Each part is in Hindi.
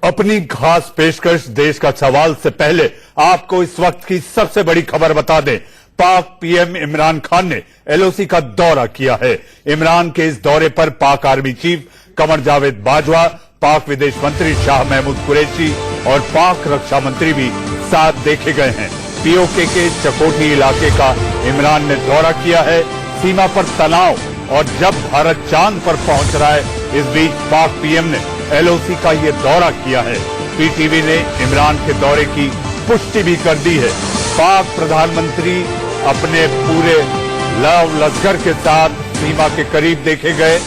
अपनी खास पेशकश देश का सवाल से पहले आपको इस वक्त की सबसे बड़ी खबर बता दें। पाक पीएम इमरान खान ने एलओसी का दौरा किया है। इमरान के इस दौरे पर पाक आर्मी चीफ कमर जावेद बाजवा, पाक विदेश मंत्री शाह महमूद कुरैशी और पाक रक्षा मंत्री भी साथ देखे गए हैं। पीओके के चकोटी इलाके का इमरान ने दौरा किया है। सीमा पर तनाव और जब भारत चांद पर पहुंच रहा है, इस बीच पाक पीएम ने एलओसी का ये दौरा किया है। पीटीवी ने इमरान के दौरे की पुष्टि भी कर दी है। पाक प्रधानमंत्री अपने पूरे लव लश्कर के साथ सीमा के करीब देखे गए।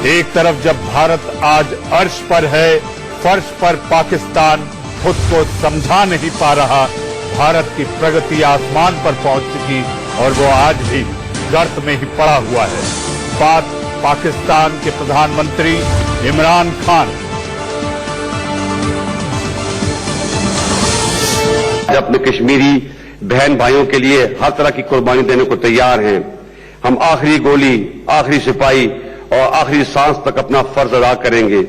एक तरफ जब भारत आज अर्श पर है, फर्श पर पाकिस्तान खुद को समझा नहीं पा रहा। भारत की प्रगति आसमान पर पहुंच चुकी और वो आज भी गर्त में ही पड़ा हुआ है। पाकिस्तान के प्रधानमंत्री इमरान खान अपने कश्मीरी बहन भाइयों के लिए हर तरह की कुर्बानी देने को तैयार हैं। हम आखिरी गोली, आखिरी सिपाही और आखिरी सांस तक अपना फर्ज अदा करेंगे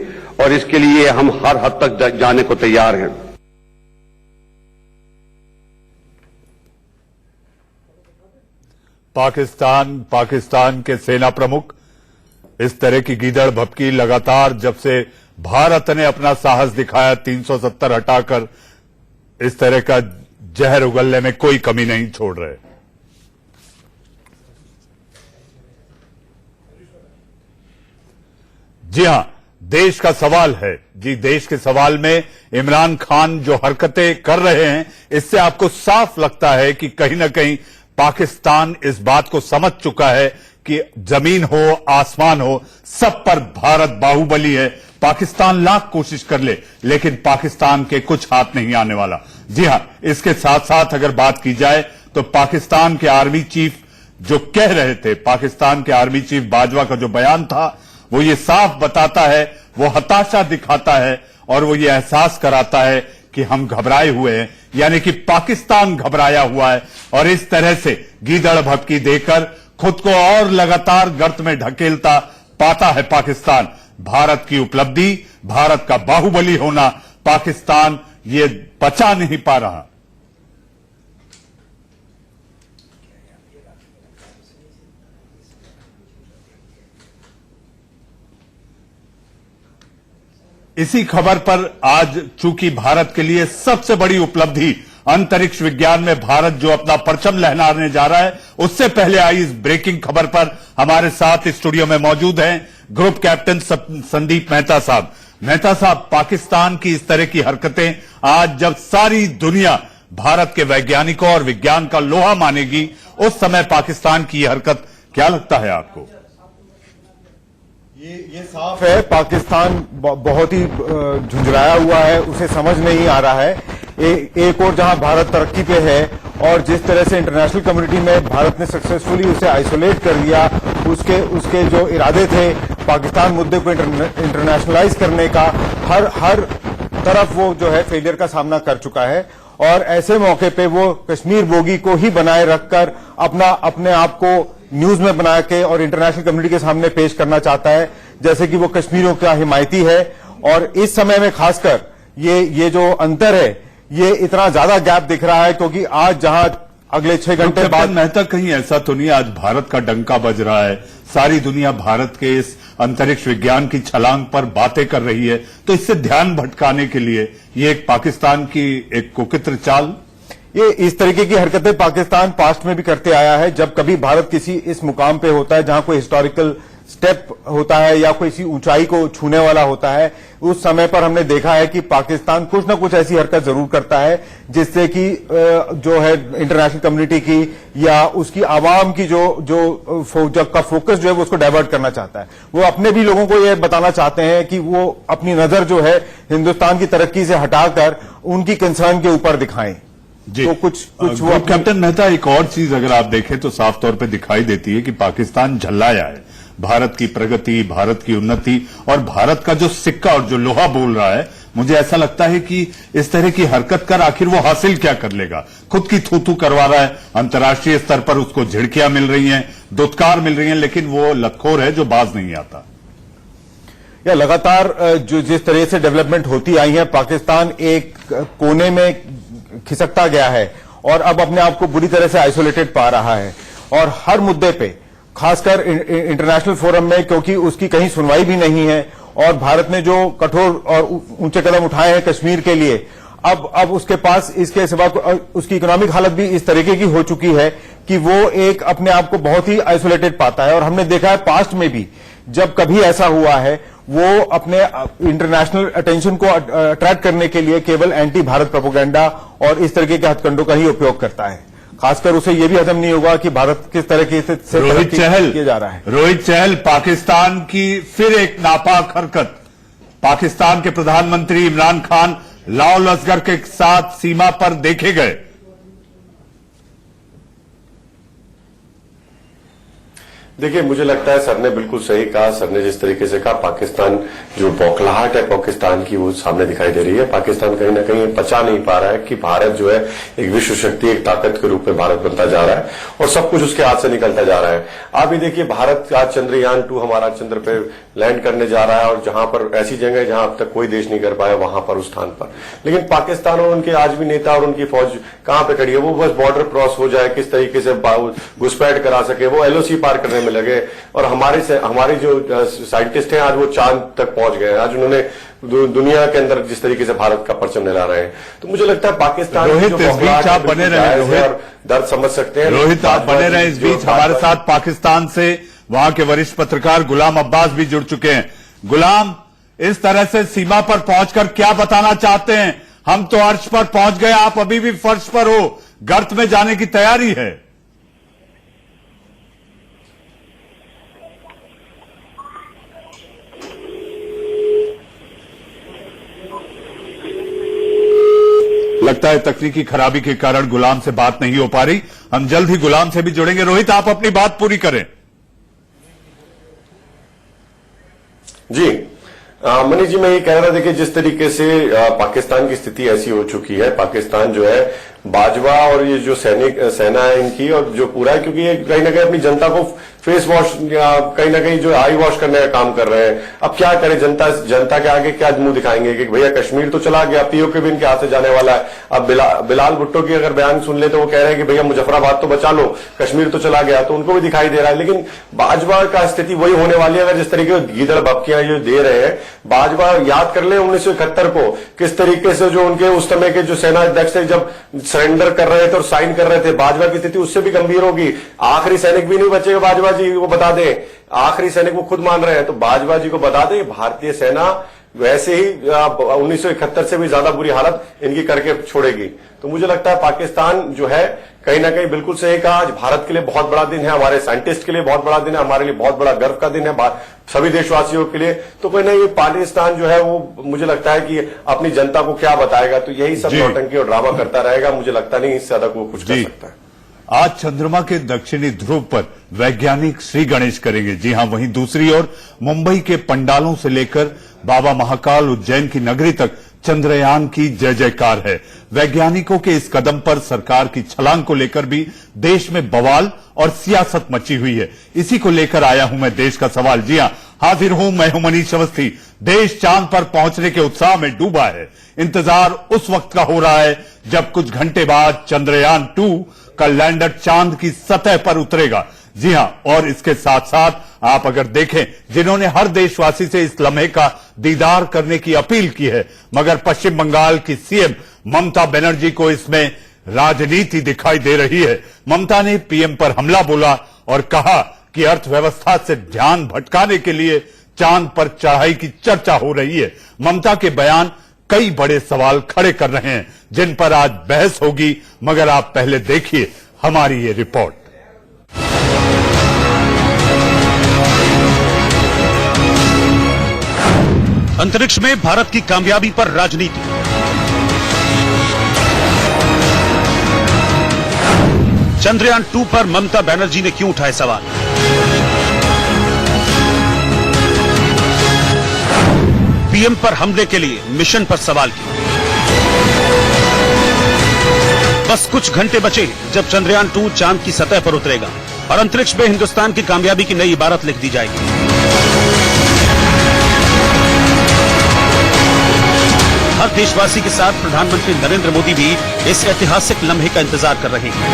और इसके लिए हम हर हद तक जाने को तैयार हैं। पाकिस्तान के सेना प्रमुख इस तरह की गीदड़ भपकी लगातार जब से भारत ने अपना साहस दिखाया 370 हटाकर इस तरह का जहर उगलने में कोई कमी नहीं छोड़ रहे। जी हां, देश का सवाल है। जी, देश के सवाल में इमरान खान जो हरकतें कर रहे हैं, इससे आपको साफ लगता है कि कहीं ना कहीं पाकिस्तान इस बात को समझ चुका है कि जमीन हो आसमान हो, सब पर भारत बाहुबली है। पाकिस्तान लाख कोशिश कर ले, लेकिन पाकिस्तान के कुछ हाथ नहीं आने वाला। जी हां, इसके साथ साथ अगर बात की जाए तो पाकिस्तान के आर्मी चीफ जो कह रहे थे, पाकिस्तान के आर्मी चीफ बाजवा का जो बयान था, वो ये साफ बताता है, वो हताशा दिखाता है और वो ये एहसास कराता है कि हम घबराए हुए हैं, यानी कि पाकिस्तान घबराया हुआ है और इस तरह से गीदड़ भपकी देकर खुद को और लगातार गर्त में ढकेलता पाता है पाकिस्तान। भारत की उपलब्धि, भारत का बाहुबली होना, पाकिस्तान ये बचा नहीं पा रहा। इसी खबर पर आज चूंकि भारत के लिए सबसे बड़ी उपलब्धि अंतरिक्ष विज्ञान में भारत जो अपना परचम लहराने जा रहा है, उससे पहले आई इस ब्रेकिंग खबर पर हमारे साथ स्टूडियो में मौजूद हैं ग्रुप कैप्टन संदीप मेहता साहब। मेहता साहब, पाकिस्तान की इस तरह की हरकतें आज जब सारी दुनिया भारत के वैज्ञानिकों और विज्ञान का लोहा मानेगी, उस समय पाकिस्तान की हरकत क्या लगता है आपको? ये साफ है, पाकिस्तान बहुत ही झुंझलाया हुआ है, उसे समझ नहीं आ रहा है। एक और जहां भारत तरक्की पे है और जिस तरह से इंटरनेशनल कम्युनिटी में भारत ने सक्सेसफुली उसे आइसोलेट कर दिया, उसके जो इरादे थे पाकिस्तान मुद्दे को इंटरनेशनलाइज करने का, हर तरफ वो जो है फेलियर का सामना कर चुका है। और ऐसे मौके पे वो कश्मीर बोगी को ही बनाए रखकर अपने आप को न्यूज में बना के और इंटरनेशनल कम्युनिटी के सामने पेश करना चाहता है, जैसे कि वो कश्मीरियों का हिमायती है। और इस समय में खासकर ये जो अंतर है, ये इतना ज्यादा गैप दिख रहा है क्योंकि आज जहां अगले 6 घंटे बाद मेहता, कहीं ऐसा तो नहीं आज भारत का डंका बज रहा है, सारी दुनिया भारत के इस अंतरिक्ष विज्ञान की छलांग पर बातें कर रही है, तो इससे ध्यान भटकाने के लिए ये एक पाकिस्तान की एक कुकित्र चाल? ये इस तरीके की हरकतें पाकिस्तान पास्ट में भी करते आया है। जब कभी भारत किसी इस मुकाम पे होता है जहां कोई हिस्टोरिकल स्टेप होता है या कोई इसी ऊंचाई को छूने वाला होता है, उस समय पर हमने देखा है कि पाकिस्तान कुछ ना कुछ ऐसी हरकत जरूर करता है जिससे कि जो है इंटरनेशनल कम्युनिटी की या उसकी आवाम की जो का फोकस जो है वो उसको डाइवर्ट करना चाहता है। वो अपने भी लोगों को ये बताना चाहते हैं कि वो अपनी नजर जो है हिंदुस्तान की तरक्की से हटाकर उनकी कंसर्न के ऊपर दिखाएं। जी, तो कुछ वो कैप्टन मेहता, एक और चीज अगर आप देखें तो साफ तौर पे दिखाई देती है कि पाकिस्तान झल्लाया है। भारत की प्रगति, भारत की उन्नति और भारत का जो सिक्का और जो लोहा बोल रहा है, मुझे ऐसा लगता है कि इस तरह की हरकत कर आखिर वो हासिल क्या कर लेगा? खुद की थू-थू करवा रहा है, अंतर्राष्ट्रीय स्तर पर उसको झिड़कियां मिल रही हैं, दुत्कार मिल रही हैं, लेकिन वो लतखोर है जो बाज नहीं आता। या लगातार जो जिस तरह से डेवलपमेंट होती आई है, पाकिस्तान एक कोने में खिसकता गया है और अब अपने आप को बुरी तरह से आइसोलेटेड पा रहा है। और हर मुद्दे पे, खासकर इंटरनेशनल फोरम में, क्योंकि उसकी कहीं सुनवाई भी नहीं है और भारत ने जो कठोर और ऊंचे कदम उठाए हैं कश्मीर के लिए, अब उसके पास इसके सिवा उसकी इकोनॉमिक हालत भी इस तरीके की हो चुकी है कि वो एक अपने आप को बहुत ही आइसोलेटेड पाता है। और हमने देखा है पास्ट में भी जब कभी ऐसा हुआ है, वो अपने इंटरनेशनल अटेंशन को अट्रैक्ट करने के लिए केवल एंटी भारत प्रोपेगेंडा और इस तरीके के हथकंडों का ही उपयोग करता है। खासकर उसे यह भी हजम नहीं होगा कि भारत किस तरह से रोहित चहल किया जा रहा है। रोहित चहल, पाकिस्तान की फिर एक नापाक हरकत। पाकिस्तान के प्रधानमंत्री इमरान खान लाओ लश्कर के साथ सीमा पर देखे गए। देखिए, मुझे लगता है सर ने बिल्कुल सही कहा। सर ने जिस तरीके से कहा, पाकिस्तान जो बौखलाहट है पाकिस्तान की, वो सामने दिखाई दे रही है। पाकिस्तान कहीं ना कहीं पचा नहीं पा रहा है कि भारत जो है एक विश्व शक्ति, एक ताकत के रूप में भारत बनता जा रहा है और सब कुछ उसके हाथ से निकलता जा रहा है। आप ही देखिए, भारत आज चंद्रयान 2 हमारा चंद्र पे लैंड करने जा रहा है और जहां पर ऐसी जगह जहां अब तक कोई देश नहीं कर पाया, वहां पर उस स्थान पर, लेकिन पाकिस्तान और उनके आज भी नेता और उनकी फौज कहां पे खड़ी है? वो बस बॉर्डर क्रॉस हो जाए, किस तरीके से घुसपैठ करा सके, वो एलओसी पार करने में लगे। और हमारे जो साइंटिस्ट हैं आज वो चांद तक पहुंच गए हैं। आज उन्होंने दुनिया के अंदर जिस तरीके से भारत का परचम लहरा रहे हैं, तो मुझे लगता है पाकिस्तान रोहित, इस बीच आप बने रहे, रोहित दर्द समझ सकते हैं। रोहित आप बने रहे इस बीच हमारे साथ पाकिस्तान से वहां के वरिष्ठ पत्रकार गुलाम अब्बास भी जुड़ चुके हैं। गुलाम, इस तरह से सीमा पर पहुंचकर क्या बताना चाहते हैं? हम तो अर्श पर पहुंच गए, आप अभी भी फर्श पर हो, गर्त में जाने की तैयारी है। लगता है तकनीकी खराबी के कारण गुलाम से बात नहीं हो पा रही। हम जल्द ही गुलाम से भी जुड़ेंगे। रोहित, आप अपनी बात पूरी करें। जी मनीष जी, मैं ये कह रहा था, देखिए जिस तरीके से पाकिस्तान की स्थिति ऐसी हो चुकी है, पाकिस्तान जो है बाजवा और ये जो सेना है इनकी और जो पूरा है, क्योंकि ये कहीं ना कहीं अपनी जनता को फेस वॉश या कहीं ना कहीं जो आई वॉश करने का काम कर रहे हैं। अब क्या करें, जनता के आगे क्या मुंह दिखाएंगे कि भैया कश्मीर तो चला गया, पीओके भी इनके हाथ से जाने वाला है। अब बिलाल भुट्टो की अगर बयान सुन ले तो वो कह रहे हैं कि भैया मुजफ्फराबाद तो बचा लो, कश्मीर तो चला गया, तो उनको भी दिखाई दे रहा है। लेकिन बाजवा का स्थिति वही होने वाली है अगर जिस तरीके से गीदड़ भपकियां जो दे रहे हैं। बाजवा याद कर ले 1971 को किस तरीके से जो उनके उस समय के जो सेना अध्यक्ष थे जब सरेंडर कर रहे थे और साइन कर रहे थे, बाजवा की स्थिति उससे भी गंभीर होगी। आखिरी सैनिक भी नहीं बचेगा। बाजवा जी को बता दें, आखिरी सैनिक वो खुद मान रहे हैं, तो बाजवा जी को बता दें भारतीय सेना वैसे ही 1971 से भी ज्यादा बुरी हालत इनकी करके छोड़ेगी। तो मुझे लगता है पाकिस्तान जो है कहीं ना कहीं बिल्कुल सही कहा, आज भारत के लिए बहुत बड़ा दिन है, हमारे साइंटिस्ट के लिए बहुत बड़ा दिन है, हमारे लिए बहुत बड़ा गर्व का दिन है सभी देशवासियों के लिए। तो कहीं ना ये पाकिस्तान जो है वो मुझे लगता है कि अपनी जनता को क्या बताएगा, तो यही सब नौटंकी और ड्रामा करता रहेगा। मुझे लगता नहीं इससे ज्यादा वो कुछ कर सकता है। आज चंद्रमा के दक्षिणी ध्रुव पर वैज्ञानिक श्री गणेश करेंगे। जी हां, वहीं दूसरी ओर मुंबई के पंडालों से लेकर बाबा महाकाल उज्जैन की नगरी तक चंद्रयान की जय जयकार है। वैज्ञानिकों के इस कदम पर सरकार की छलांग को लेकर भी देश में बवाल और सियासत मची हुई है। इसी को लेकर आया हूं मैं देश का सवाल। जी हां, हाजिर हूं, मैं हूं मनीष अवस्थी। देश चांद पर पहुंचने के उत्साह में डूबा है। इंतजार उस वक्त का हो रहा है जब कुछ घंटे बाद चंद्रयान 2 का लैंडर चांद की सतह पर उतरेगा। जी हां, और इसके साथ साथ आप अगर देखें, जिन्होंने हर देशवासी से इस लम्हे का दीदार करने की अपील की है, मगर पश्चिम बंगाल की सीएम ममता बनर्जी को इसमें राजनीति दिखाई दे रही है। ममता ने पीएम पर हमला बोला और कहा कि अर्थव्यवस्था से ध्यान भटकाने के लिए चांद पर चढ़ाई की चर्चा हो रही है। ममता के बयान कई बड़े सवाल खड़े कर रहे हैं जिन पर आज बहस होगी, मगर आप पहले देखिए हमारी ये रिपोर्ट। अंतरिक्ष में भारत की कामयाबी पर राजनीति। चंद्रयान 2 पर ममता बनर्जी ने क्यों उठाए सवाल? पीएम पर हमले के लिए मिशन पर सवाल किया। बस कुछ घंटे बचे जब चंद्रयान 2 चांद की सतह पर उतरेगा और अंतरिक्ष में हिंदुस्तान की कामयाबी की नई इबारत लिख दी जाएगी। हर देशवासी के साथ प्रधानमंत्री नरेंद्र मोदी भी इस ऐतिहासिक लम्हे का इंतजार कर रहे हैं।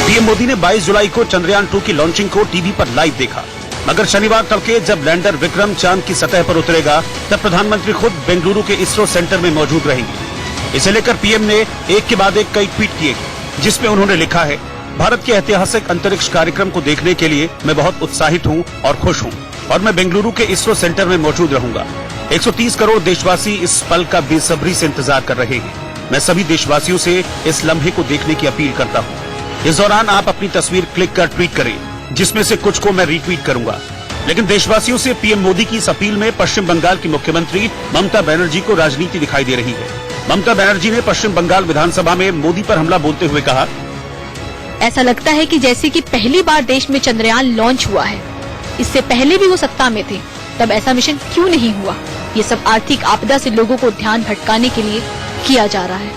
पीएम मोदी ने 22 जुलाई को चंद्रयान 2 की लॉन्चिंग को टीवी पर लाइव देखा, मगर शनिवार तड़के जब लैंडर विक्रम चांद की सतह पर उतरेगा तब प्रधानमंत्री खुद बेंगलुरु के इसरो सेंटर में मौजूद रहेंगे। इसे लेकर पीएम ने एक के बाद एक कई ट्वीट किए, जिसमें उन्होंने लिखा है, भारत के ऐतिहासिक अंतरिक्ष कार्यक्रम को देखने के लिए मैं बहुत उत्साहित हूं और खुश हूं और मैं बेंगलुरु के इसरो सेंटर में मौजूद रहूंगा। 130 करोड़ देशवासी इस पल का बेसब्री से इंतजार कर रहे हैं। मैं सभी देशवासियों से इस लम्हे को देखने की अपील करता हूं। इस दौरान आप अपनी तस्वीर क्लिक कर ट्वीट करें, जिसमें से कुछ को मैं रीट्वीट करूंगा। लेकिन देशवासियों से पीएम मोदी की इस अपील में पश्चिम बंगाल की मुख्यमंत्री ममता बनर्जी को राजनीति दिखाई दे रही है। ममता बनर्जी ने पश्चिम बंगाल विधानसभा में मोदी पर हमला बोलते हुए कहा, ऐसा लगता है कि जैसे कि पहली बार देश में चंद्रयान लॉन्च हुआ है। इससे पहले भी वो सत्ता में थे, तब ऐसा मिशन क्यों नहीं हुआ? ये सब आर्थिक आपदा से लोगों को ध्यान भटकाने के लिए किया जा रहा है।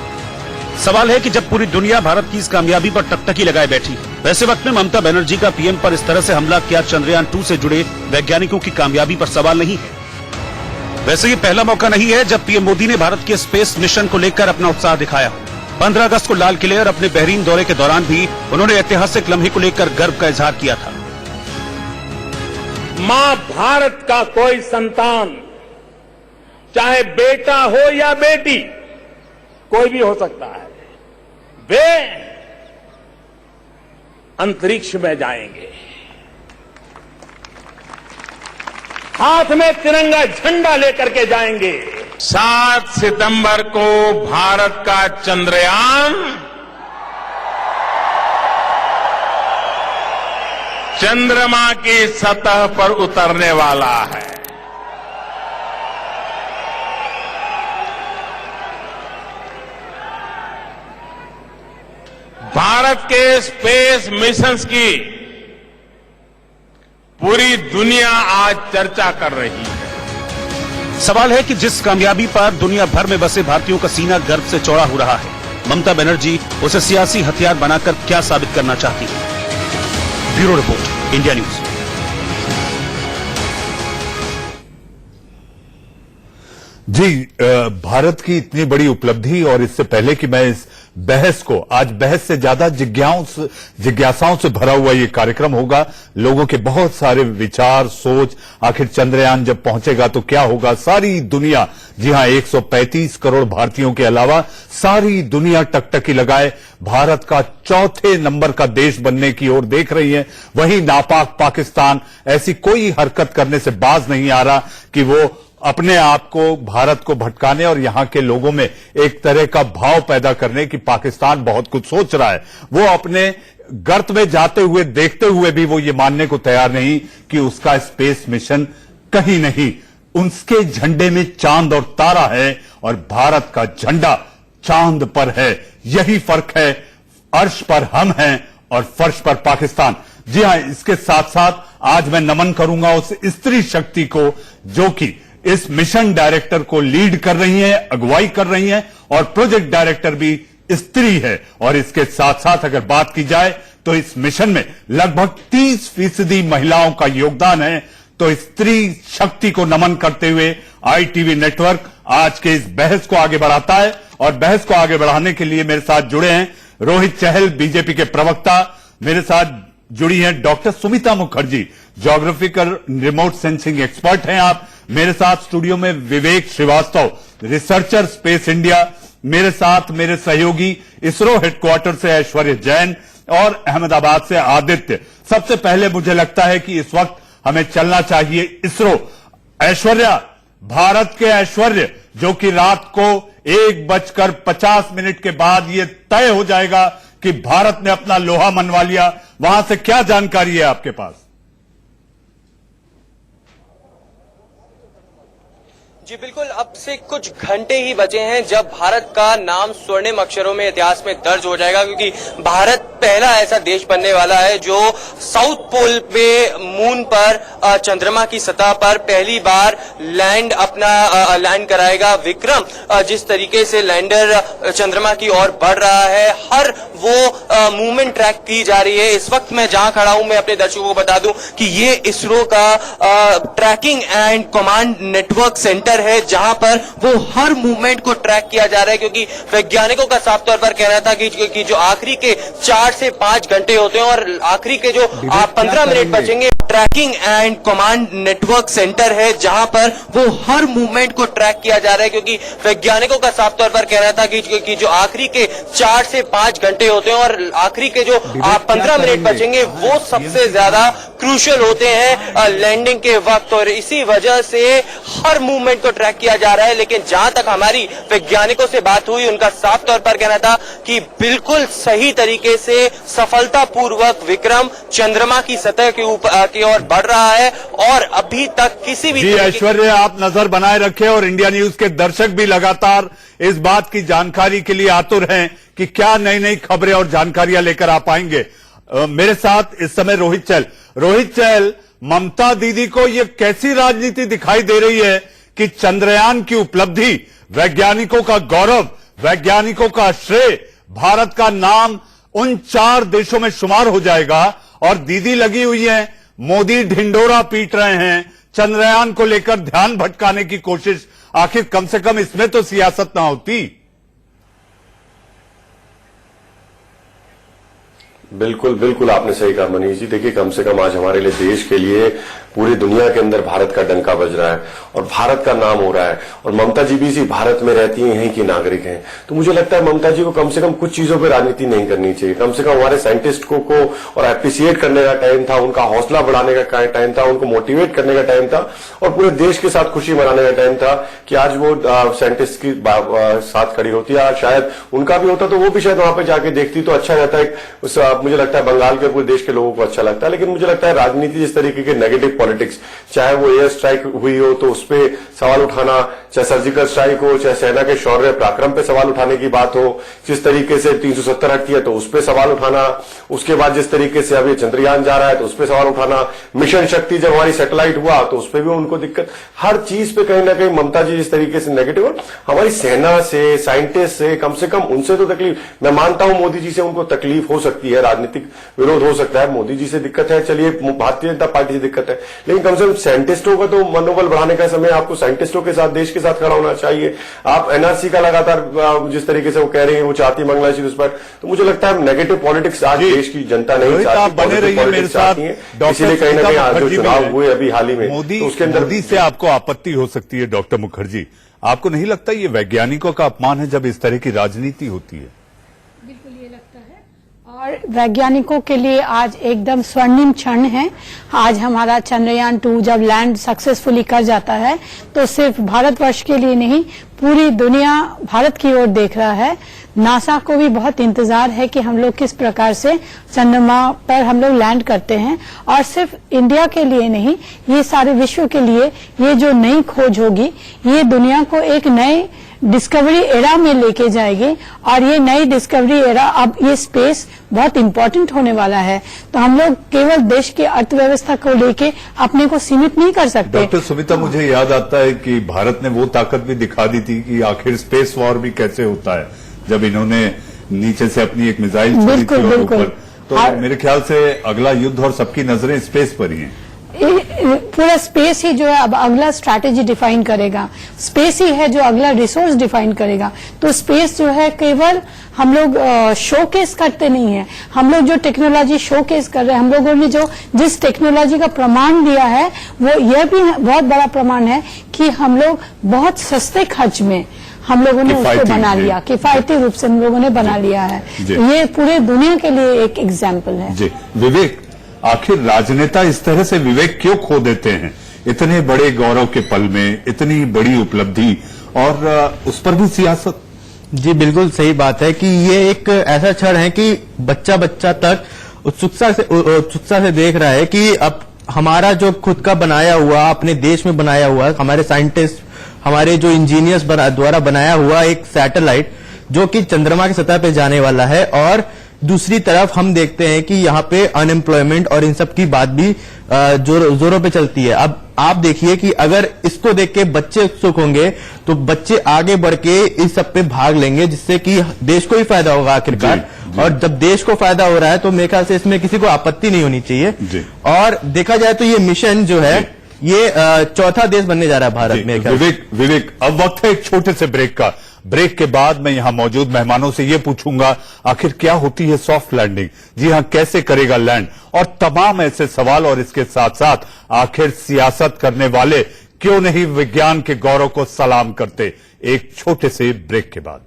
सवाल है कि जब पूरी दुनिया भारत की इस कामयाबी पर टकटकी लगाए बैठी है, वैसे वक्त में ममता बनर्जी का पीएम पर इस तरह से हमला क्या चंद्रयान 2 से जुड़े वैज्ञानिकों की कामयाबी पर सवाल नहीं है? वैसे ये पहला मौका नहीं है जब पीएम मोदी ने भारत के स्पेस मिशन को लेकर अपना उत्साह दिखाया। 15 अगस्त को लाल किले और अपने बहरीन दौरे के दौरान भी उन्होंने ऐतिहासिक लम्हे को लेकर गर्व का इजहार किया था। मां भारत का कोई संतान, चाहे बेटा हो या बेटी, कोई भी हो सकता है, वे अंतरिक्ष में जाएंगे, हाथ में तिरंगा झंडा लेकर के जाएंगे। 7 सितंबर को भारत का चंद्रयान चंद्रमा की सतह पर उतरने वाला है। भारत के स्पेस मिशंस की पूरी दुनिया आज चर्चा कर रही है। सवाल है कि जिस कामयाबी पर दुनिया भर में बसे भारतीयों का सीना गर्व से चौड़ा हो रहा है, ममता बनर्जी उसे सियासी हथियार बनाकर क्या साबित करना चाहती है? Bureau report, India news. जी, भारत की इतनी बड़ी उपलब्धि, और इससे पहले कि मैं इस बहस को, आज बहस से ज्यादा जिज्ञासाओं से भरा हुआ ये कार्यक्रम होगा। लोगों के बहुत सारे विचार, सोच, आखिर चंद्रयान जब पहुंचेगा तो क्या होगा। सारी दुनिया, जी हां, 135 करोड़ भारतीयों के अलावा सारी दुनिया टकटकी लगाए भारत का चौथे नंबर का देश बनने की ओर देख रही है। वहीं नापाक पाकिस्तान ऐसी कोई हरकत करने से बाज नहीं आ रहा कि वो अपने आप को, भारत को भटकाने और यहां के लोगों में एक तरह का भाव पैदा करने की पाकिस्तान बहुत कुछ सोच रहा है। वो अपने गर्त में जाते हुए, देखते हुए भी वो ये मानने को तैयार नहीं कि उसका स्पेस मिशन कहीं नहीं, उसके झंडे में चांद और तारा है और भारत का झंडा चांद पर है। यही फर्क है, अर्श पर हम हैं और फर्श पर पाकिस्तान। जी हां, इसके साथ साथ आज मैं नमन करूंगा उस स्त्री शक्ति को जो कि इस मिशन डायरेक्टर को लीड कर रही है, अगुवाई कर रही है, और प्रोजेक्ट डायरेक्टर भी स्त्री है। और इसके साथ साथ अगर बात की जाए तो इस मिशन में लगभग 30% महिलाओं का योगदान है। तो स्त्री शक्ति को नमन करते हुए आईटीवी नेटवर्क आज के इस बहस को आगे बढ़ाता है, और बहस को आगे बढ़ाने के लिए मेरे साथ जुड़े हैं रोहित चहल, बीजेपी के प्रवक्ता। मेरे साथ जुड़ी हैं doctor Sumita Mukherjee, geographical remote sensing expert हैं आप। मेरे साथ स्टूडियो में विवेक श्रीवास्तव, रिसर्चर स्पेस इंडिया। मेरे साथ मेरे सहयोगी इसरो हेडक्वार्टर से ऐश्वर्य जैन और अहमदाबाद से आदित्य। सबसे पहले मुझे लगता है कि इस वक्त हमें चलना चाहिए इसरो। ऐश्वर्या, भारत के ऐश्वर्य, जो कि रात को 1:50 के बाद ये तय हो जाएगा कि भारत ने अपना लोहा मनवा लिया, वहां से क्या जानकारी है आपके पास? जी बिल्कुल, अब से कुछ घंटे ही बचे हैं जब भारत का नाम स्वर्णिम अक्षरों में इतिहास में दर्ज हो जाएगा, क्योंकि भारत पहला ऐसा देश बनने वाला है जो साउथ पोल पे मून पर चंद्रमा की सतह पर पहली बार लैंड कराएगा विक्रम। जिस तरीके से लैंडर चंद्रमा की ओर बढ़ रहा है, हर वो मूवमेंट ट्रैक की जा रही है। इस वक्त मैं जहां खड़ा हूं, मैं अपने दर्शकों को बता दूं कि ये इसरो का tracking and command network centre है, जहां पर वो हर मूवमेंट को ट्रैक किया जा रहा है, क्योंकि वैज्ञानिकों का साफ तौर पर कहना था कि जो आखिरी के 4 से 5 घंटे होते हैं और आखिरी के जो 15 मिनट बचेंगे, tracking and command network centre है, जहां पर वो हर मूवमेंट को ट्रैक किया जा रहा है, क्योंकि वैज्ञानिकों का साफ तौर पर कहना था कि जो आखिरी के 4 से 5 घंटे होते हैं और आखिरी के जो 15 मिनट बचेंगे, वो सबसे ज्यादा क्रूशियल होते हैं लैंडिंग के वक्त, और इसी वजह से हर मूवमेंट को ट्रैक किया जा रहा है। लेकिन जहां तक हमारी वैज्ञानिकों से बात हुई, उनका साफ तौर पर कहना था कि बिल्कुल सही तरीके से सफलतापूर्वक विक्रम चंद्रमा की सतह के ऊपर की ओर बढ़ रहा है, और अभी तक किसी भी जी ऐश्वर्य, आप नजर बनाए रखें और इंडिया न्यूज के दर्शक भी लगातार इस बात की जानकारी के लिए आतुर हैं कि क्या नई नई खबरें और जानकारियां लेकर आ पाएंगे। मेरे साथ इस समय रोहित चहल, ममता दीदी को ये कैसी राजनीति दिखाई दे रही है कि चंद्रयान की उपलब्धि, वैज्ञानिकों का गौरव, वैज्ञानिकों का श्रेय, भारत का नाम उन 4 देशों में शुमार हो जाएगा, और दीदी लगी हुई है, मोदी ढिंडोरा पीट रहे हैं, चंद्रयान को लेकर ध्यान भटकाने की कोशिश। आखिर कम से कम इसमें तो सियासत ना होती। बिल्कुल बिल्कुल आपने सही कहा मनीष जी। देखिए, कम से कम आज हमारे लिए, देश के लिए, पूरी दुनिया के अंदर भारत का डंका बज रहा है और भारत का नाम हो रहा है, और ममता जी भी इसी भारत में रहती हैं, यहीं की नागरिक हैं। तो मुझे लगता है ममता जी को कम से कम कुछ चीजों पर राजनीति नहीं करनी चाहिए। कम से कम हमारे साइंटिस्ट को और अप्रिशिएट करने का टाइम था, उनका हौसला बढ़ाने का टाइम था, उनको मोटिवेट करने का टाइम था, और पूरे देश के साथ खुशी मनाने का टाइम था कि आज वो साइंटिस्ट की साथ खड़ी होती है। शायद उनका भी होता तो वो भी शायद वहां पर जाके देखती तो अच्छा रहता है। मुझे लगता है बंगाल के पूरे देश के लोगों को अच्छा लगता है। लेकिन मुझे लगता है राजनीति जिस तरीके के नेगेटिव पॉलिटिक्स, चाहे वो एयर स्ट्राइक हुई हो तो उस पर सवाल उठाना, चाहे सर्जिकल स्ट्राइक हो, चाहे सेना के शौर्य पराक्रम पे सवाल उठाने की बात हो, जिस तरीके से 370 हटती है तो उस पर सवाल उठाना, उसके बाद जिस तरीके से अभी चंद्रयान जा रहा है तो उस पर सवाल उठाना, मिशन शक्ति जब हमारी सैटेलाइट हुआ तो उस पर भी उनको दिक्कत, हर चीज पे कहीं ना कहीं ममता जी जिस तरीके से नेगेटिव, और हमारी सेना से, साइंटिस्ट से, कम से कम उनसे तो तकलीफ, मैं मानता हूं मोदी जी से उनको तकलीफ हो सकती है, राजनीतिक विरोध हो सकता है, मोदी जी से दिक्कत है, चलिए भारतीय जनता पार्टी से दिक्कत है, लेकिन कम से कम साइंटिस्टों का तो मनोबल बढ़ाने का समय, आपको साइंटिस्टों के साथ, देश के साथ खड़ा होना चाहिए। आप एनआरसी का लगातार जिस तरीके से वो कह रहे हैं, वो चाहती बांग्लादेश उस पर, तो मुझे लगता है नेगेटिव पॉलिटिक्स आज देश की जनता नहीं चाहती। आप बने रहिए मेरे साथ, इसीलिए कहीं ना कहीं जो चुनाव हुए अभी हाल ही में, तो उसके अंदर मोदी से आपको आपत्ति हो सकती है। डॉक्टर मुखर्जी, आपको नहीं लगता ये वैज्ञानिकों का अपमान है जब इस तरह की राजनीति होती है? बिल्कुल ये लगता है, और वैज्ञानिकों के लिए आज एकदम स्वर्णिम क्षण है। आज हमारा चंद्रयान 2 जब लैंड सक्सेसफुली कर जाता है तो सिर्फ भारतवर्ष के लिए नहीं, पूरी दुनिया भारत की ओर देख रहा है। नासा को भी बहुत इंतजार है कि हम लोग किस प्रकार से चंद्रमा पर हम लोग लैंड करते हैं, और सिर्फ इंडिया के लिए नहीं, ये सारे विश्व के लिए ये जो नई खोज होगी, ये दुनिया को एक नए डिस्कवरी एरा में लेके जाएगी, और ये नई डिस्कवरी एरा, अब ये स्पेस बहुत इंपॉर्टेंट होने वाला है। तो हम लोग केवल देश की अर्थव्यवस्था को लेके अपने को सीमित नहीं कर सकते। डॉक्टर सुमिता, मुझे याद आता है कि भारत ने वो ताकत भी दिखा दी थी कि आखिर स्पेस वॉर भी कैसे होता है, जब इन्होंने नीचे से अपनी एक मिसाइल छोड़ी थी और ऊपर, तो मेरे ख्याल से अगला युद्ध और सबकी नजरें स्पेस पर ही हैं। पूरा स्पेस ही जो है अब अगला स्ट्रैटेजी डिफाइन करेगा, स्पेस ही है जो अगला रिसोर्स डिफाइन करेगा। तो स्पेस जो है केवल हम लोग शोकेस करते नहीं है, हम लोग जो टेक्नोलॉजी शोकेस कर रहे हैं, हम लोगों ने जो जिस टेक्नोलॉजी का प्रमाण दिया है, वो यह भी बहुत बड़ा प्रमाण है कि हम लोग बहुत सस्ते खर्च में हम लोगों ने उसको बना लिया, किफायती रूप से हम लोगों ने बना लिया है। ये पूरे दुनिया के लिए एक एग्जाम्पल है। जी विवेक, आखिर राजनेता इस तरह से विवेक क्यों खो देते हैं इतने बड़े गौरव के पल में, इतनी बड़ी उपलब्धि और उस पर भी सियासत? जी बिल्कुल सही बात है कि ये एक ऐसा क्षण है कि बच्चा बच्चा तक उत्सुकता से देख रहा है कि अब हमारा जो खुद का बनाया हुआ, अपने देश में बनाया हुआ, हमारे साइंटिस्ट, हमारे जो इंजीनियर्स द्वारा बनाया हुआ एक सैटेलाइट जो कि चंद्रमा की सतह पे जाने वाला है, और दूसरी तरफ हम देखते हैं कि यहाँ पे अनएम्प्लॉयमेंट और इन सब की बात भी जोरों पे चलती है। अब आप देखिए कि अगर इसको देख के बच्चे उत्सुक होंगे तो बच्चे आगे बढ़ के इस सब पे भाग लेंगे, जिससे कि देश को ही फायदा होगा आखिरकार। और जब देश को फायदा हो रहा है तो मेरे ख्याल से इसमें किसी को आपत्ति नहीं होनी चाहिए। और देखा जाए तो ये मिशन जो है ये चौथा देश बनने जा रहा है भारत में। विवेक, अब वक्त है एक छोटे से ब्रेक का। ब्रेक के बाद मैं यहां मौजूद मेहमानों से ये पूछूंगा, आखिर क्या होती है सॉफ्ट लैंडिंग? जी हां, कैसे करेगा लैंड? और तमाम ऐसे सवाल, और इसके साथ साथ आखिर सियासत करने वाले क्यों नहीं विज्ञान के गौरव को सलाम करते? एक छोटे से ब्रेक के बाद।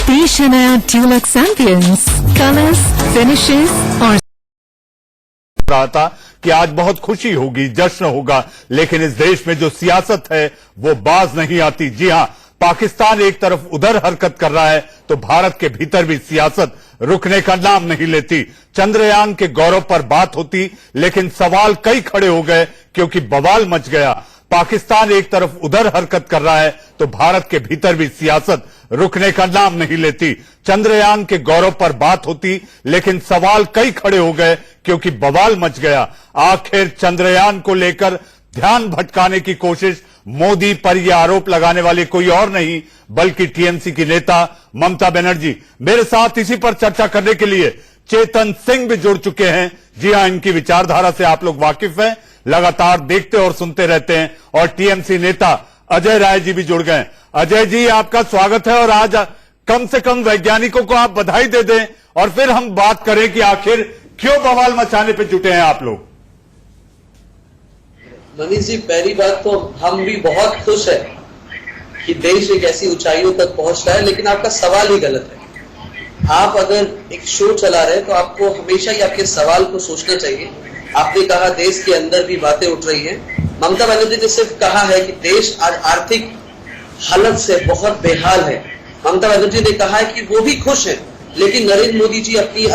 पेश है नया ड्यूलक्स एम्बियंस, कलर्स, फिनिशेस और रहा था कि आज बहुत खुशी होगी, जश्न होगा, लेकिन इस देश में जो सियासत है वो बाज नहीं आती। जी हां, पाकिस्तान एक तरफ उधर हरकत कर रहा है तो भारत के भीतर भी सियासत रुकने का नाम नहीं लेती। चंद्रयान के गौरव पर बात होती, लेकिन सवाल कई खड़े हो गए क्योंकि बवाल मच गया। पाकिस्तान एक तरफ उधर हरकत कर रहा है तो भारत के भीतर भी सियासत रुकने का नाम नहीं लेती। चंद्रयान के गौरव पर बात होती, लेकिन सवाल कई खड़े हो गए क्योंकि बवाल मच गया। आखिर चंद्रयान को लेकर ध्यान भटकाने की कोशिश मोदी पर यह आरोप लगाने वाले कोई और नहीं बल्कि टीएमसी की नेता ममता बनर्जी। मेरे साथ इसी पर चर्चा करने के लिए चेतन सिंह भी जुड़ चुके हैं। जी हां, इनकी विचारधारा से आप लोग वाकिफ हैं, लगातार देखते और सुनते रहते हैं। और टीएमसी नेता अजय राय जी भी जुड़ गए। अजय जी, आपका स्वागत है। और आज कम से कम वैज्ञानिकों को आप बधाई दे दें और फिर हम बात करें कि आखिर क्यों बवाल मचाने पे जुटे हैं आप लोग। मनीष जी, पहली बात तो हम भी बहुत खुश है कि देश एक ऐसी ऊंचाइयों तक पहुंच रहा है, लेकिन आपका सवाल ही गलत है। आप अगर एक शो चला रहे हैं तो आपको हमेशा ही आपके सवाल को सोचना चाहिए। आपने कहा देश के अंदर भी बातें उठ रही हैं। ममता बनर्जी ने सिर्फ कहा है कि देश आज आर्थिक हालत से बहुत बेहाल है। ममता बनर्जी ने कहा है कि वो भी खुश है, लेकिन नरेंद्र मोदी जी अपनी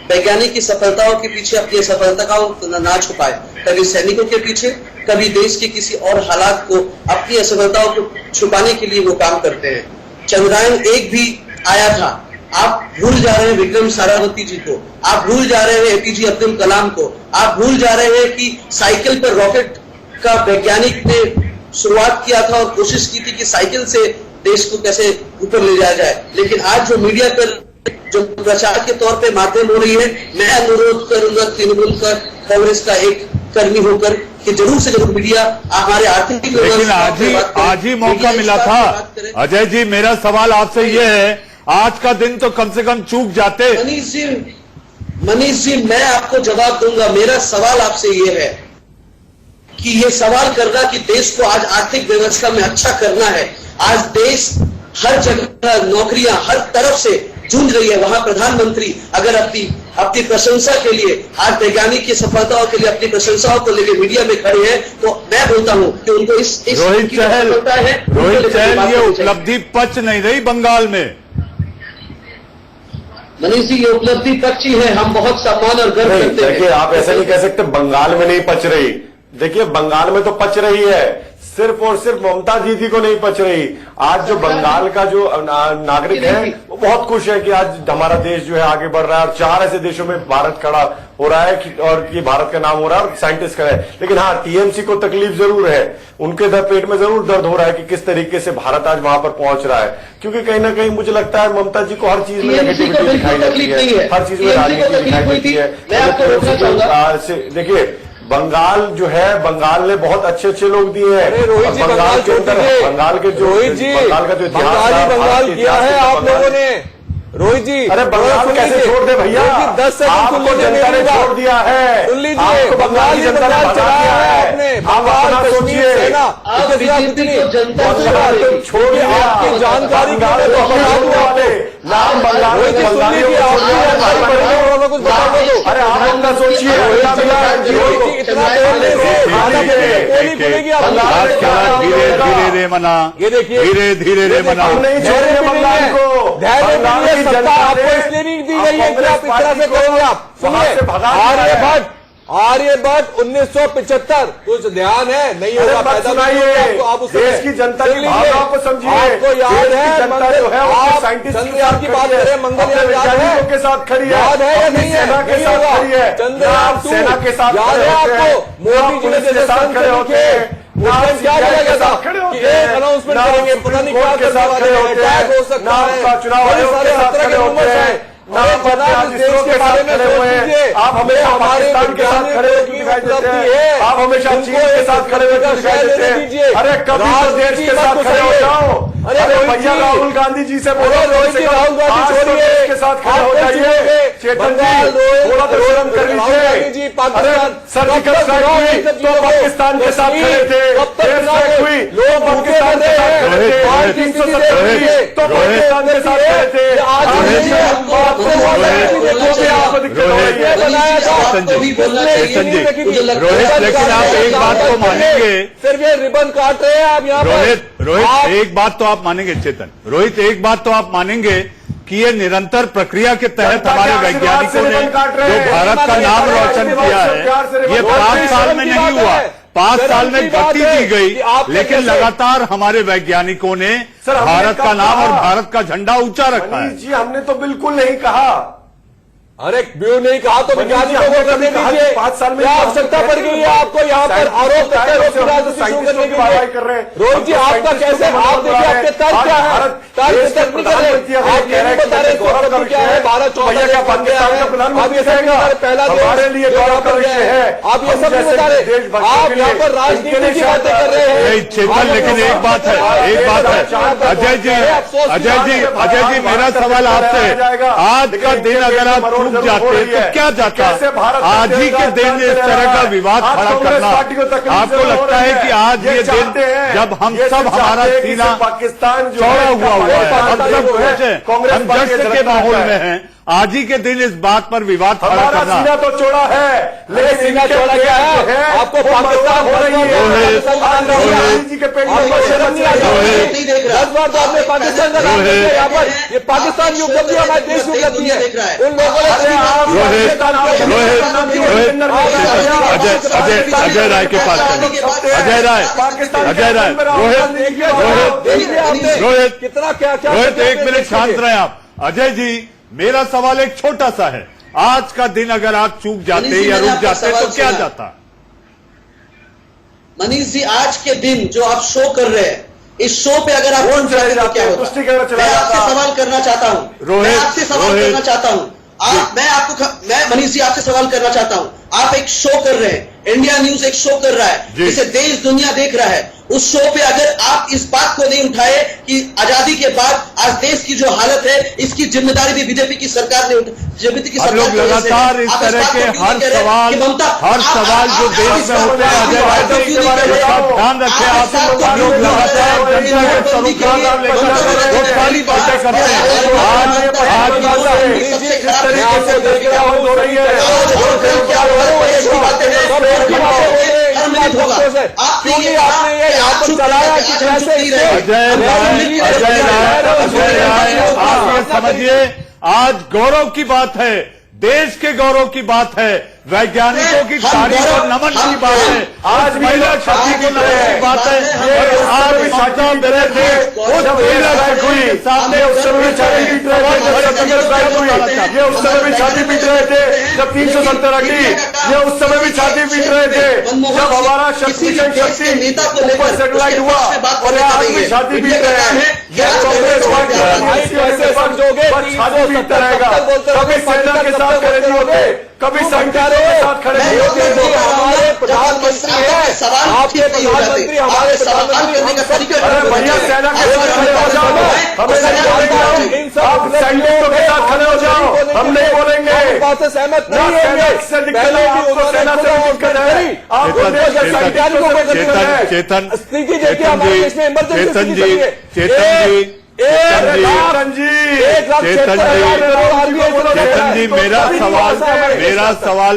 वैज्ञानिक की सफलताओं के पीछे अपनी असफलता को ना छुपाए, कभी सैनिकों के पीछे, कभी देश के किसी और हालात को अपनी असफलताओं को छुपाने के लिए वो काम करते हैं। चंद्रयान 1 भी आया था, आप भूल जा रहे हैं विक्रम साराभाई जी को, आप भूल जा रहे हैं एपीजे अब्दुल कलाम को, आप भूल जा रहे हैं कि साइकिल पर रॉकेट का वैज्ञानिक ने शुरुआत किया था और कोशिश की थी कि साइकिल से देश को कैसे ऊपर ले जाया जाए। लेकिन आज जो मीडिया पर जो प्रचार के तौर पे माध्यम हो रही है, मैं अनुरोध करूंगा तृणमूल का कांग्रेस का एक कर्मी होकर कि जरूर से जरूर मीडिया हमारे आर्थिक, लेकिन आज ही मौका मिला था। अजय जी, मेरा सवाल आपसे ये है, आज का दिन तो कम से कम चूक जाते। मनीष जी, मैं आपको जवाब दूंगा। मेरा सवाल आपसे ये है कि ये सवाल करना कि देश को आज आर्थिक व्यवस्था में अच्छा करना है। आज देश हर जगह नौकरियां हर तरफ से जूझ रही है। वहां प्रधानमंत्री अगर अपनी प्रशंसा के लिए, आज वैज्ञानिक की सफलताओं के लिए अपनी प्रशंसाओं को लेकर मीडिया में खड़े हैं, तो मैं बोलता हूं कि उनको इस रोहित चहल ये उपलब्धि पच नहीं रही बंगाल में। मनीष जी, ये उपलब्धि पची है, हम बहुत सम्मान और गर्व करते हैं। देखिए, आप ऐसा नहीं कह सकते बंगाल में नहीं पच रही। देखिए, बंगाल में तो पच रही है, सिर्फ और सिर्फ ममता दीदी को नहीं पच रही। आज जो बंगाल का जो नागरिक है वो बहुत खुश है कि आज हमारा देश जो है आगे बढ़ रहा है और 4 ऐसे देशों में भारत खड़ा हो रहा है और ये भारत का नाम हो रहा है और साइंटिस्ट खड़ा है। लेकिन हाँ, टीएमसी को तकलीफ जरूर है, उनके पेट में जरूर दर्द हो रहा है कि किस तरीके से भारत आज वहां पर पहुंच रहा है। क्योंकि कहीं ना कहीं मुझे लगता है ममता जी को हर चीज में नेगेटिविटी दिखाई जाती है, हर चीज में राजनीति दिखाई देती है। देखिए, बंगाल जो है, बंगाल ने बहुत अच्छे अच्छे लोग दिए हैं। बंगाल के अंदर बंगाल के जो बंगाल का जो बंगाल किया है आप लोगों ने। रोहित जी, अरे बंगाल कैसे छोड़ दे भैया? 10 सेकंड जनता ने छोड़ दिया है, आपको बंगाल की जनता ने भगा दिया है। आप अपना सोचिए, छोड़ दिया आपकी जानकारी नाम बंगाल अरे आप अपना सोचिए। धीरे धीरे मना, ये देखिए, धीरे धीरे रे मना, नहीं छोड़ेंगे बंगाल को। सत्ता आपको इसलिए नहीं दी गई है कि आप इस तरह से करोगे। आप सुनिए, आर्यभट्ट आर्यभट्ट 1975 कुछ ध्यान है नहीं होगा पैदा आपको, आप देश की जनता की भावनाओं को समझिए। आपको याद है जनता जो है वो साइंटिस्ट चंद्रयान की बात करें, मंगलयान याद है के साथ खड़ी है, याद है या नहीं है? सेना के नहीं साथ होगा। खड़ी है, चंद्रयान सेना के साथ याद है आपको? मोदी जी ने जैसे साथ खड़े होते हैं, क्या किया गया था कि एक अनाउंसमेंट करेंगे, पता नहीं क्या करने वाले हैं, अटैक हो सकता है, चुनाव बड़े आयोग सारे के साथ खतरे खड़े के होते रूमर्स हैं, हैं। देश के बारे में सोच लीजिए, आप हमेशा पाकिस्तान के साथ खड़े होकर दिखाई देते हैं, आप हमेशा चीन के साथ खड़े होकर दिखाई देते हैं। अरे कभी तो देश के साथ खड़े हो जाओ। अरे भैया राहुल गांधी जी से बोलो, रोहित जी राहुल गांधी छोड़िए, के साथ खड़े हो जाइए। चेतन जी थोड़ा तो शर्म कर लीजिए। पाकिस्तान सर्जिकल स्ट्राइक हुई तो पाकिस्तान के साथ खड़े थे, एयर स्ट्राइक हुई लोग पाकिस्तान के साथ खड़े थे, 370 हुई तो पाकिस्तान के साथ खड़े थे। रोहित, लेकिन आप एक बात तो मानेंगे, सिर्फ ये रिबन काट रहे हैं आप यहाँ पर। रोहित एक बात तो आप मानेंगे चेतन, रोहित एक बात तो आप मानेंगे कि ये निरंतर प्रक्रिया के तहत हमारे वैज्ञानिकों ने जो भारत का नाम रोशन किया है, ये 5 साल में नहीं हुआ। 5 साल में गति दी गई, लेकिन लगातार हमारे वैज्ञानिकों ने भारत का नाम और भारत का झंडा ऊंचा रखा है। जी हमने तो बिल्कुल नहीं कहा। अरे ब्यू नहीं कहा तो वैज्ञानिकों को करने दीजिए। 5 साल में क्या आवश्यकता पड़ गई है आपको यहाँ पर आरोप प्रत्यारोप राजनीति शुरू करने के लिए? रोहित जी आपका कैसे, आप देखिए आपके तर्क क्या है? तर्क नहीं कर रहे, आप ये नहीं बता रहे गौरव क्या है। भारत भैया क्या पाकिस्तान का प्रधानमंत्री रहेगा? पहला हमारे लिए गौरव का विषय है। आप ये सब नहीं बता रहे, आप यहाँ पर राजनीति की बातें कर रहे हैं। चेतन, लेकिन एक बात है, अजय जी मेरा सवाल आपसे, आज का दिन अगर आप चूक जाते तो क्या जाता? आज ही के दिन इस तरह का विवाद खड़ा करना, आपको लगता है कि आज ये दिन जब हम सब हमारा सीना पाकिस्तान चौड़ा हुआ है, हम सब खुश हैं, हम जश्न के माहौल में हैं, आज ही के दिन इस बात पर विवाद खड़ा करना? सीना तो चौड़ा है, लेकिन सीना चौड़ा क्या है? आपको पाकिस्तान हो रही है जी के पेट में 10 बार तो आपने पाकिस्तान का नाम लिया यहाँ पर। ये पाकिस्तान की उपलब्धि हमारे देश की उपलब्धि है। उन लोगों ने अजय राय के पास, अजय राय, रोहित कितना क्या क्या रोहित, 1 मिनट शांत रहे आप। अजय जी मेरा सवाल एक छोटा सा है, आज का दिन अगर आप चूक जाते या रुक जाते तो क्या जाता? मनीष जी आज के दिन जो आप शो कर रहे हैं, इस शो पे अगर आप तो क्या होता? मैं आपसे सवाल करना चाहता हूं, मैं आपसे सवाल करना चाहता हूं, मैं मनीष जी आपसे सवाल करना चाहता हूं। आप एक शो कर रहे हैं, इंडिया न्यूज एक शो कर रहा है, जिसे देश दुनिया देख रहा है। उस शो पे अगर आप इस बात को नहीं उठाए कि आजादी के बाद आज देश की जो हालत है, इसकी जिम्मेदारी भी बीजेपी की सरकार ने बीजेपी की सरकार लोग लगातार इस तरह के हर सवाल जो देश में होते हैं, अजय राय जी उसका ध्यान रखें आप। हम लोग लगातार जनता के सरोकार लेकर बहुत सारी बातें करते हैं। आज क्यों नहीं आपने ये यहाँ पर चलाया कि कैसे अजय राय आप ये समझिए, आज गौरव की बात है, देश के गौरव की बात है, वैज्ञानिकों की तारीफ और नमन की बात है, आज महिला शक्ति की नमन की बात है। और आज ममता बनर्जी उस महिला शक्ति के सामने उस समय भी छाती पीट रहे थे जब 370 हटी, ये उस समय भी छाती पीट रहे थे जब हमारा शक्ति सेटेलाइट हुआ, और आज भी छाती पीट रहे हैं। ये कांग्रेस छाती पीटता रहेगा, कभी सेना के साथ खड़े नहीं होते, कभी सरकार के साथ खड़े नहीं होते। हमारे प्रधानमंत्री हैं, आपके प्रधानमंत्री हमारे प्रधानमंत्री। अरे भैया सेना के साथ खड़े हो जाओ, हमें नहीं बोलेंगे, आप सैनिकों के साथ खड़े हो जाओ, हम नहीं बोलेंगे, बात से सहमत नहीं होंगे। पहले भी सेना से दिक्कत है, आपको चेतन स्थिति देखिए हमारे देश में इमरजेंसी चेतन जी मेरा सवाल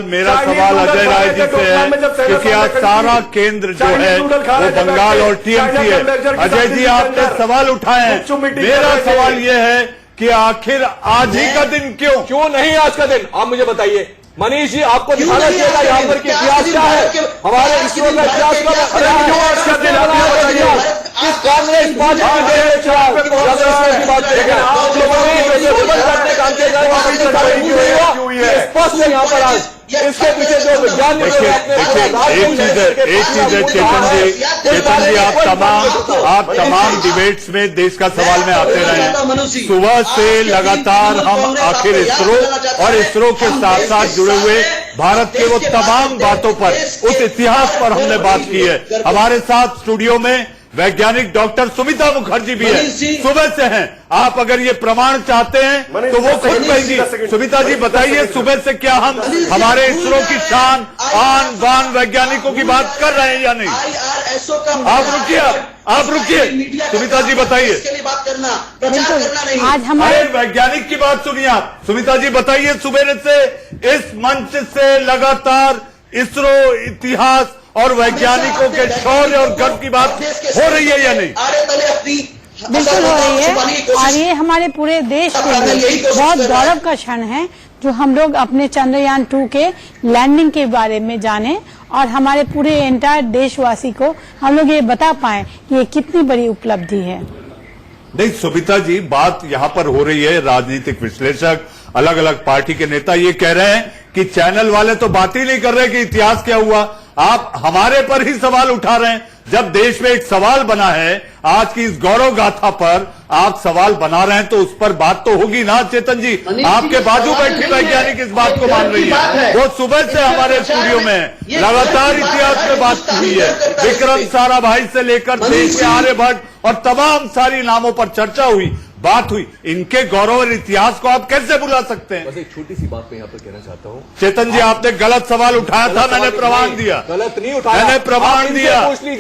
अजय राय जी से है, क्योंकि आज सारा केंद्र जो है वो बंगाल और टीएमसी है। अजय जी आपने सवाल उठाए हैं, मेरा सवाल ये है कि आखिर आज ही का दिन क्यों नहीं आज का दिन? आप मुझे बताइए मनीष जी आपको दिखाना चाहिए यहाँ पर कि इतिहास क्या है, हमारे इसरो का इतिहास किस कांग्रेस पार्टी स्पष्ट है यहाँ पर आज इसके पीछे जो विज्ञान एक चीज है चेतन जी आप तमाम डिबेट्स में देश का सवाल में आते रहे हैं। सुबह से लगातार हम आखिर इसरो और इसरो के साथ साथ जुड़े हुए भारत के वो तमाम बातों पर, उस इतिहास पर हमने बात की है। हमारे साथ स्टूडियो में वैज्ञानिक डॉक्टर सुमिता मुखर्जी भी है, सुबह से हैं। आप अगर ये प्रमाण चाहते हैं तो वो खुद कहेंगी। सुमिता जी बताइए, सुबह से क्या हम हमारे इसरो की शान आन बान वैज्ञानिकों की बात कर रहे हैं या नहीं? आप रुकिए सुमिता जी बताइए। आज हमारे वैज्ञानिक की बात सुनिए आप। सुमिता जी बताइए, सुबह से इस मंच से लगातार इसरो इतिहास और वैज्ञानिकों के शौर्य और गर्व की बात हो रही है या नहीं? बिल्कुल हो रही है, और ये हमारे पूरे देश के लिए बहुत गौरव का क्षण है जो हम लोग अपने चंद्रयान 2 के लैंडिंग के बारे में जाने और हमारे पूरे एंटायर देशवासी को हम लोग ये बता पाए कि ये कितनी बड़ी उपलब्धि है। नहीं सुमिता जी, बात यहां पर हो रही है, राजनीतिक विश्लेषक अलग अलग पार्टी के नेता ये कह रहे हैं कि चैनल वाले तो बात ही नहीं कर रहे कि इतिहास क्या हुआ, आप हमारे पर ही सवाल उठा रहे हैं। जब देश में एक सवाल बना है आज की इस गौरव गाथा पर, आप सवाल बना रहे हैं तो उस पर बात तो होगी ना। चेतन जी, आपके बाजू बैठी वैज्ञानिक इस बात को मान रही है, वो सुबह से हमारे स्टूडियो में लगातार इतिहास पे बात हुई है। विक्रम साराभाई से लेकर देश के आर्यभट्ट और तमाम सारी नामों पर चर्चा हुई, बात हुई। इनके गौरव और इतिहास को आप कैसे भुला सकते हैं? बस एक छोटी सी बात मैं यहाँ पर कहना चाहता हूँ। चेतन जी, आपने गलत सवाल उठाया था, मैंने प्रमाण दिया। गलत नहीं उठाया, मैंने प्रमाण दिया।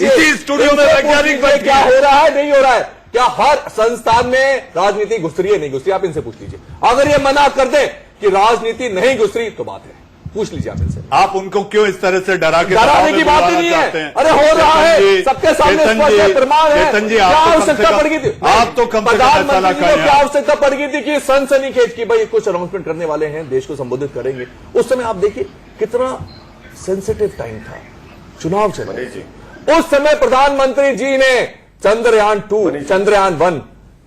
इसी स्टूडियो में वैज्ञानिक बैठे, क्या हो रहा है नहीं हो रहा है, क्या हर संस्थान में राजनीति घुस रही है नहीं घुस रही, आप इनसे पूछ लीजिए। अगर ये मना कर दे कि राजनीति नहीं घुस रही तो बात है, पूछ लीजिए आप इनसे। आप उनको क्यों इस तरह से डराने की बात ही नहीं है। अरे हो रहा है, सबके सामने स्पष्ट है, प्रमाण है। चेतन जी, क्या आवश्यकता पड़ गई थी? आप तो कम से कम प्रधानमंत्री को क्या आवश्यकता पड़ गई थी कि सनसनीखेज की भाई कुछ अनाउंसमेंट करने वाले हैं, देश को संबोधित करेंगे। उस समय आप देखिए कितना सेंसिटिव टाइम था, चुनाव चल रहे थे। उस समय प्रधानमंत्री जी ने चंद्रयान 2 चंद्रयान 1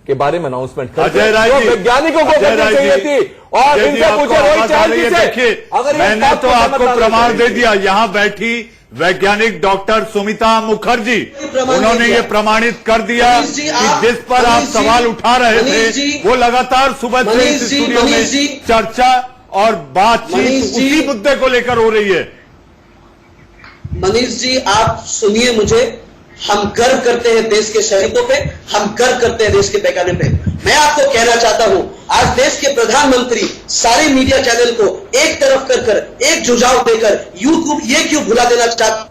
के बारे में अनाउंसमेंट कर वैज्ञानिकों को करनी चाहिए थी। और इनसे पूछे रोहित चाल जी से, अगर मैंने तो आपको प्रमाण दे दिया। यहां बैठी वैज्ञानिक डॉक्टर सुमिता मुखर्जी, उन्होंने ये प्रमाणित कर दिया कि जिस पर आप सवाल उठा रहे थे वो लगातार सुबह से इस स्टूडियो में चर्चा और बातचीत उसी मुद्दे को लेकर हो रही है। मनीष जी, आप सुनिए मुझे, हम गर्व करते हैं देश के शहीदों पे, हम गर्व करते हैं देश के वैज्ञानिक पे। मैं आपको कहना चाहता हूं, आज देश के प्रधानमंत्री सारे मीडिया चैनल को एक तरफ कर एक जुझाव देकर यूट्यूब ये क्यों भुला देना चाहते?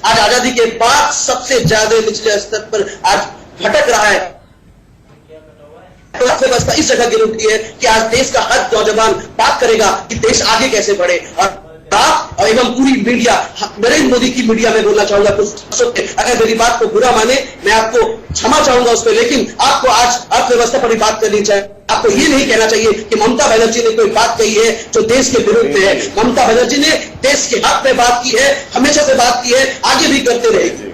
आज आजादी के बाद सबसे ज्यादा निचले स्तर पर आज भटक रहा है। अर्थव्यवस्था इस जगह गिर उठी है कि आज देश का हर नौजवान बात करेगा कि देश आगे कैसे बढ़े। और और एवं पूरी मीडिया, नरेंद्र मोदी की मीडिया में बोलना चाहूंगा कुछ, अगर मेरी बात को बुरा माने मैं आपको क्षमा चाहूंगा उस पर, लेकिन आपको आज अर्थव्यवस्था पर भी बात करनी चाहिए। आपको ये नहीं कहना चाहिए कि ममता बनर्जी ने कोई बात कही है जो देश के विरुद्ध में है। ममता बनर्जी ने देश के हक में बात की है, हमेशा से बात की है, आगे भी करते रहेगी।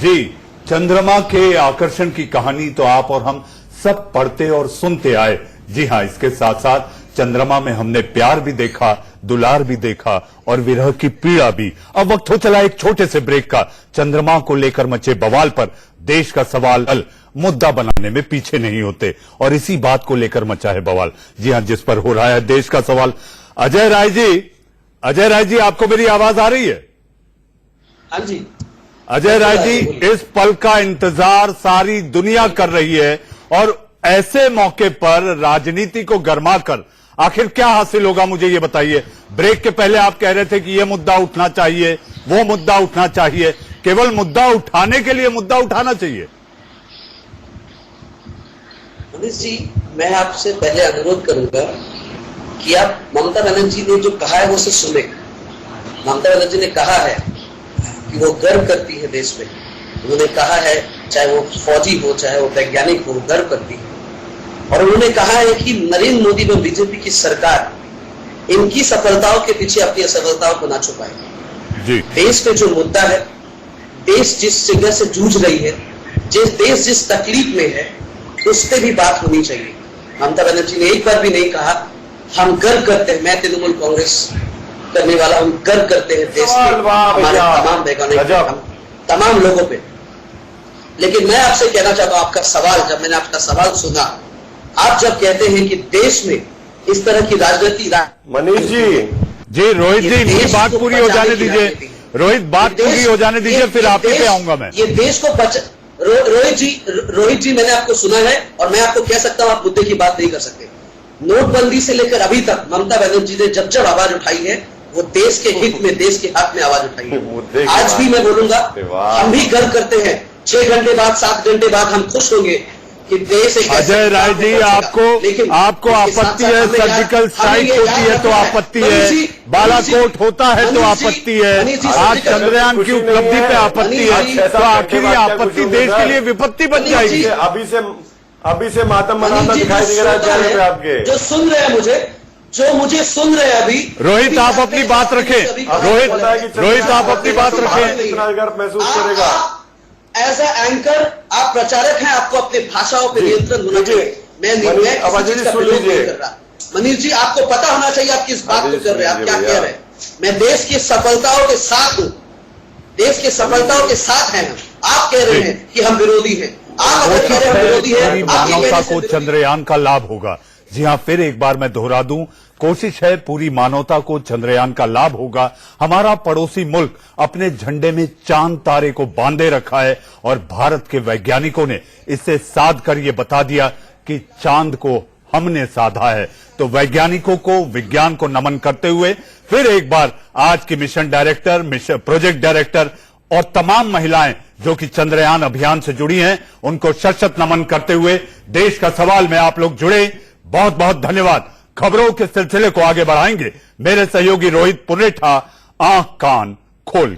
जी, चंद्रमा के आकर्षण की कहानी तो आप और हम सब पढ़ते और सुनते आए। जी हाँ, इसके साथ साथ चंद्रमा में हमने प्यार भी देखा, दुलार भी देखा और विरह की पीड़ा भी। अब वक्त हो चला एक छोटे से ब्रेक का। चंद्रमा को लेकर मचे बवाल पर देश का सवाल हल मुद्दा बनाने में पीछे नहीं होते और इसी बात को लेकर मचा है बवाल। जी हां, जिस पर हो रहा है देश का सवाल। अजय राय जी, आपको मेरी आवाज आ रही है? हाँ जी। अजय राय जी, इस पल का इंतजार सारी दुनिया कर रही है और ऐसे मौके पर राजनीति को गरमाकर आखिर क्या हासिल होगा, मुझे ये बताइए। ब्रेक के पहले आप कह रहे थे कि ये मुद्दा उठना चाहिए, वो मुद्दा उठना चाहिए। केवल मुद्दा उठाने के लिए मुद्दा उठाना चाहिए? मनीष जी, मैं आपसे पहले अनुरोध करूंगा कि आप ममता बनर्जी ने जो कहा है वो उसे सुने। ममता बनर्जी ने कहा है कि वो गर्व करती है देश में। उन्होंने कहा है, चाहे वो फौजी हो चाहे वो वैज्ञानिक हो, गर्व करती है। और उन्होंने कहा है कि नरेंद्र मोदी व बीजेपी की सरकार इनकी सफलताओं के पीछे अपनी असफलताओं को ना छुपाएं। जी। देश पे जो मुद्दा है, देश जिस जगह से जूझ रही है, देश जिस तकलीफ में है, उस पर भी बात होनी चाहिए। ममता बनर्जी ने एक बार भी नहीं कहा हम गर्व करते हैं, मैं तृणमूल कांग्रेस करने वाला, हम गर्व करते हैं देश के हमारे तमाम वैज्ञानिक, तमाम लोगों पे। लेकिन मैं आपसे कहना चाहता हूं, आपका सवाल, जब मैंने आपका सवाल सुना, आप जब कहते हैं कि देश में इस तरह की राजनीति, मनीष जी रोहित जी, इनकी बात पूरी हो जाने दीजिए। रोहित, बात पूरी हो जाने दीजिए, फिर आप ही पे आऊंगा मैं। ये देश को रोहित जी मैंने आपको सुना है और मैं आपको कह सकता हूं आप मुद्दे की बात नहीं कर सकते। नोटबंदी से लेकर अभी तक ममता बनर्जी ने जब जब आवाज उठाई है, वो देश के हित में, देश के हक में आवाज उठाई है। आज भी मैं बोलूंगा, हम भी गर्व करते हैं। 6 घंटे बाद, 7 घंटे बाद हम खुश होंगे कि देश एक अजय राय जी, आपको आपत्ति है, सर्जिकल स्ट्राइक होती है तो आपत्ति है, बालाकोट होता है तो आपत्ति है, आज चंद्रयान की उपलब्धि पे आपत्ति है, तो आखिर ये आपत्ति देश के लिए विपत्ति बन जाएगी। अभी से मातम मनाता दिखाई दे रहा है चेहरे पे आपके। जो सुन रहे हैं मुझे सुन रहे हैं अभी। रोहित, आप अपनी बात रखें। रोहित, आप अपनी बात रखें। इतना गर्व महसूस करेगा। एज ए एंकर आप प्रचारक हैं, आपको अपने भाषाओं पर नियंत्रण होना चाहिए। मैं कर रहा। मनीष जी, आपको पता होना चाहिए आप किस बात को कर रहे हैं, आप क्या कह रहे हैं। मैं देश की सफलताओं के साथ हूं, देश की सफलताओं के साथ हैं। आप कह रहे हैं कि हम विरोधी हैं, आप अगर कह रहे हैं विरोधी हैं, पूरी मानवता को चंद्रयान का लाभ होगा। जी हां, फिर एक बार मैं दोहरा दूं, कोशिश है पूरी मानवता को चंद्रयान का लाभ होगा। हमारा पड़ोसी मुल्क अपने झंडे में चांद तारे को बांधे रखा है और भारत के वैज्ञानिकों ने इससे साध कर ये बता दिया कि चांद को हमने साधा है। तो वैज्ञानिकों को, विज्ञान को नमन करते हुए फिर एक बार आज की मिशन डायरेक्टर, प्रोजेक्ट डायरेक्टर और तमाम महिलाएं जो कि चंद्रयान अभियान से जुड़ी हैं, उनको शत-शत नमन करते हुए देश का सवाल में आप लोग जुड़े, बहुत बहुत धन्यवाद। खबरों के सिलसिले को आगे बढ़ाएंगे मेरे सहयोगी रोहित पुनेठा, आंख कान खोल।